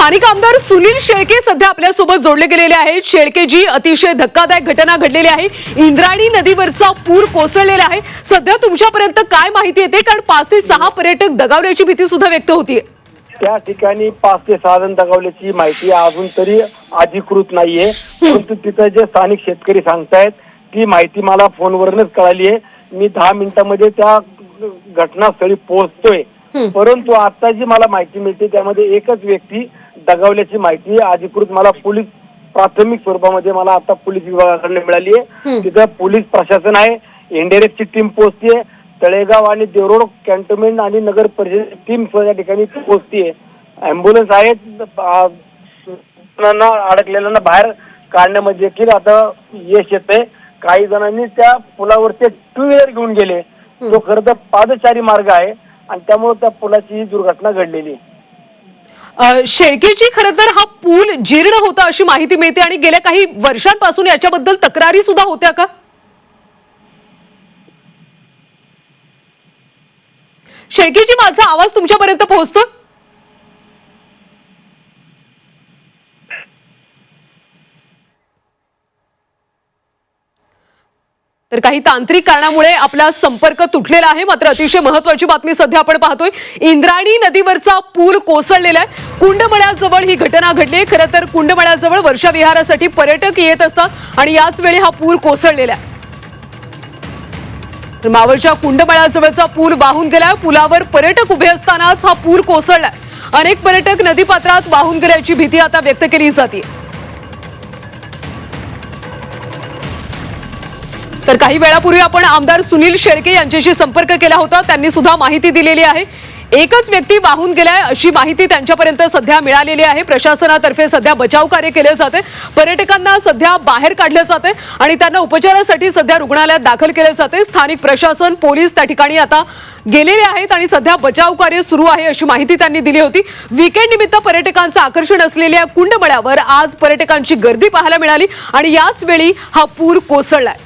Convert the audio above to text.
स्थानिक आमदार सुनील शेळके सध्या आपल्या सोबत जोडले गेलेले आहेत। शेळकेजी, अतिशय धक्कादायक घटना घडलेली आहे। इंद्रायणी नदीवरचा पूर कोसळलेला आहे। सध्या तुमच्यापर्यंत काय माहिती येते? कारण 5 ते 6 पर्यटक दगावल्याची भीती सुद्धा व्यक्त होतीये। त्या ठिकाणी 5 ते 6 जण दगावल्याची माहिती अजून तरी अधिकृत नाहीये, परंतु तिथे जे स्थानिक शेतकरी सांगतायत ती माहिती मला फोनवरूनच कळाली आहे। मी 10 मिनिटांमध्ये त्या घटनास्थळी पोहोचतोय, परंतु आता जी मला माहिती मिळते त्यामध्ये एकच व्यक्ती दगावल्याची माहिती अधिकृत मला पोलीस प्राथमिक स्वरूपामध्ये मला आता पोलीस विभागाकडून मिळाली आहे। तिथे पोलीस प्रशासन आहे, एनडीआरएफची टीम पोहोचतीये, तळेगाव आणि देवरोड कॅन्टोन्मेंट आणि नगर परिषद टीम या ठिकाणी पोहोचतीये। अँब्युलन्स आहेत, अडकलेल्यांना बाहेर काढण्यामध्ये देखील आता यश येते। काही जणांनी त्या पुलावरचे 2 व्हीलर घेऊन गेले, तो खरं तर पादचारी मार्ग आहे आणि त्यामुळे त्या पुलाची दुर्घटना घडलेली। शेळकेजी, खरं तर हा पूल जीर्ण होता अशी माहिती मिळते आणि गेल्या काही वर्षांपासून याच्याबद्दल तक्रारी सुद्धा होत्या का? शेळकेजी, माझा आवाज तुमच्यापर्यंत पोहोचतो? तर काही तांत्रिक कारणामुळे आपला संपर्क तुटलेला आहे। मात्र अतिशय महत्त्वाची बातमी सध्या आपण पाहतोय, इंद्रायणी नदीवरचा पूल कोसळलेला आहे। कुंडमळ्याजवळ ही घटना घडली। खरं तर कुंडमळ्याजवळ वर्षा विहारासाठी पर्यटक येत असतात आणि याच वेळी हा पूल कोसळलेला आहे। तर मावळच्या कुंडमळ्याजवळचा पूल वाहून गेलाय। पुलावर पर्यटक उभे असतानाच हा पूल कोसळलाय। अनेक पर्यटक नदीपात्रात वाहून गेल्याची भीती आता व्यक्त केली जाते। तर काही वेळापूर्वी आपण आमदार सुनील शेळके यांच्याशी संपर्क केला होता, त्यांनी सुद्धा माहिती दिलेली आहे। एकच व्यक्ती वाहून गेलाय अशी माहिती त्यांच्यापर्यंत सध्या मिळालेली आहे। प्रशासनातर्फे सध्या बचाव कार्य केले जाते, पर्यटकांना सध्या बाहेर काढले जाते आणि त्यांना उपचारासाठी सध्या रुग्णालयात दाखल केले जाते। स्थानिक प्रशासन, पोलीस त्या ठिकाणी आता गेलेले आहेत आणि सध्या बचाव कार्य सुरू आहे अशी माहिती त्यांनी दिली होती। वीकेंड निमित्त पर्यटकांचं आकर्षण असलेल्या कुंडमळ्यावर आज पर्यटकांची गर्दी पाहायला मिळाली आणि याच वेळी हा पूर कोसळलाय।